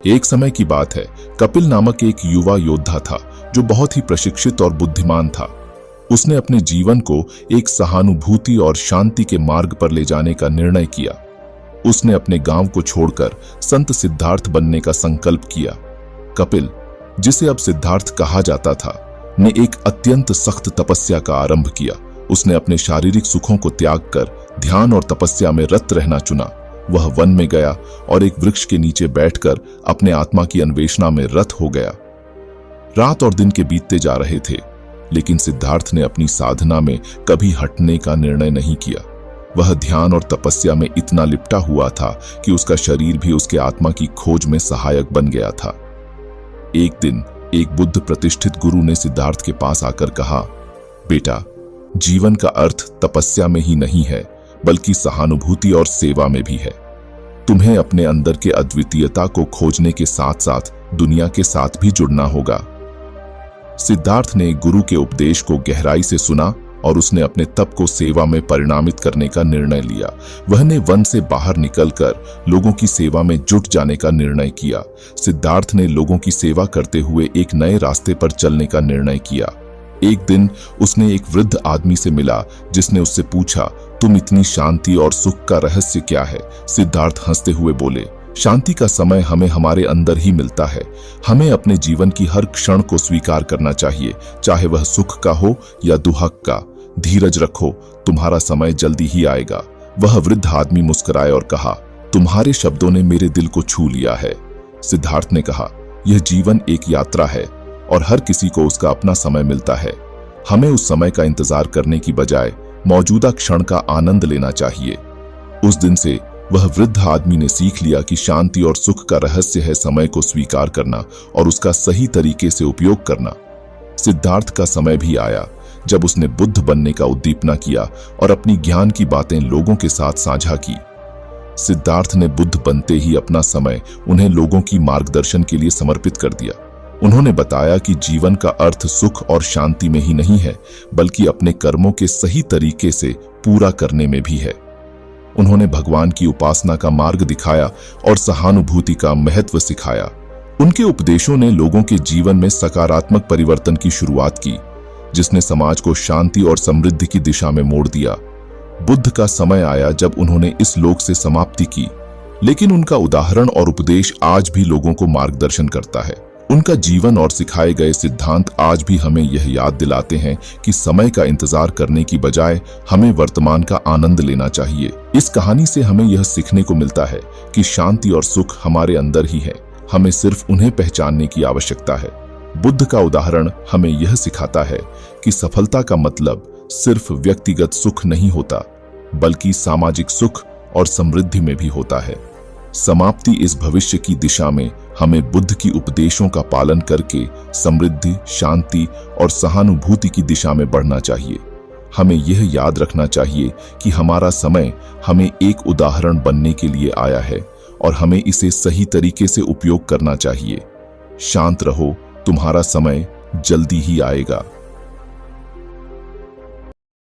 एक समय की बात है, कपिल नामक एक युवा योद्धा था जो बहुत ही प्रशिक्षित और बुद्धिमान था। उसने अपने जीवन को एक सहानुभूति और शांति के मार्ग पर ले जाने का निर्णय किया। उसने अपने गांव को छोड़कर संत सिद्धार्थ बनने का संकल्प किया। कपिल, जिसे अब सिद्धार्थ कहा जाता था, ने एक अत्यंत सख्त तपस्या का आरंभ किया। उसने अपने शारीरिक सुखों को त्याग कर ध्यान और तपस्या में रत रहना चुना। वह वन में गया और एक वृक्ष के नीचे बैठकर अपने आत्मा की अन्वेषणा में रत हो गया। रात और दिन के बीतते जा रहे थे, लेकिन सिद्धार्थ ने अपनी साधना में कभी हटने का निर्णय नहीं किया। वह ध्यान और तपस्या में इतना लिपटा हुआ था कि उसका शरीर भी उसके आत्मा की खोज में सहायक बन गया था। एक दिन एक बुद्ध प्रतिष्ठित गुरु ने सिद्धार्थ के पास आकर कहा, बेटा, जीवन का अर्थ तपस्या में ही नहीं है, बल्कि सहानुभूति और सेवा में भी है। तुम्हें अपने अंदर के अद्वितीयता को खोजने के साथ साथ दुनिया के साथ भी जुड़ना होगा। सिद्धार्थ ने गुरु के उपदेश को गहराई से सुना और उसने अपने तप को सेवा में परिणामित करने का निर्णय लिया। वह ने वन से बाहर निकलकर लोगों की सेवा में जुट जाने का निर्णय किया। सिद्धार्थ ने लोगों की सेवा करते हुए एक नए रास्ते पर चलने का निर्णय किया। एक दिन उसने एक वृद्ध आदमी से मिला जिसने उससे पूछा, तुम इतनी शांति और सुख का रहस्य क्या है? सिद्धार्थ हंसते हुए बोले, शांति का समय हमें हमारे अंदर ही मिलता है। हमें अपने जीवन की हर क्षण को स्वीकार करना चाहिए, चाहे वह सुख का हो या दुहक का। धीरज रखो, तुम्हारा समय जल्दी ही आएगा। वह वृद्ध आदमी मुस्कुराए और कहा, तुम्हारे शब्दों ने मेरे दिल को छू लिया है। सिद्धार्थ ने कहा, यह जीवन एक यात्रा है और हर किसी को उसका अपना समय मिलता है। हमें उस समय का इंतजार करने की बजाय मौजूदा क्षण का आनंद लेना चाहिए। उस दिन से वह वृद्ध आदमी ने सीख लिया कि शांति और सुख का रहस्य है समय को स्वीकार करना और उसका सही तरीके से उपयोग करना। सिद्धार्थ का समय भी आया जब उसने बुद्ध बनने का उद्दीपना किया और अपनी ज्ञान की बातें लोगों के साथ साझा की। सिद्धार्थ ने बुद्ध बनते ही अपना समय उन्हें लोगों की मार्गदर्शन के लिए समर्पित कर दिया। उन्होंने बताया कि जीवन का अर्थ सुख और शांति में ही नहीं है, बल्कि अपने कर्मों के सही तरीके से पूरा करने में भी है। उन्होंने भगवान की उपासना का मार्ग दिखाया और सहानुभूति का महत्व सिखाया। उनके उपदेशों ने लोगों के जीवन में सकारात्मक परिवर्तन की शुरुआत की, जिसने समाज को शांति और समृद्धि की दिशा में मोड़ दिया। बुद्ध का समय आया जब उन्होंने इस लोक से समाप्ति की, लेकिन उनका उदाहरण और उपदेश आज भी लोगों को मार्गदर्शन करता है। उनका जीवन और सिखाए गए सिद्धांत आज भी हमें यह याद दिलाते हैं कि समय का इंतजार करने की बजाय हमें वर्तमान का आनंद लेना चाहिए। इस कहानी से हमें यह सीखने को मिलता है कि शांति और सुख हमारे अंदर ही है, हमें सिर्फ उन्हें पहचानने की आवश्यकता है। बुद्ध का उदाहरण हमें यह सिखाता है कि सफलता का मतलब सिर्फ व्यक्तिगत सुख नहीं होता, बल्कि सामाजिक सुख और समृद्धि में भी होता है। समाप्ति इस भविष्य की दिशा में हमें बुद्ध की उपदेशों का पालन करके समृद्धि, शांति और सहानुभूति की दिशा में बढ़ना चाहिए। हमें यह याद रखना चाहिए कि हमारा समय हमें एक उदाहरण बनने के लिए आया है और हमें इसे सही तरीके से उपयोग करना चाहिए। शांत रहो, तुम्हारा समय जल्दी ही आएगा।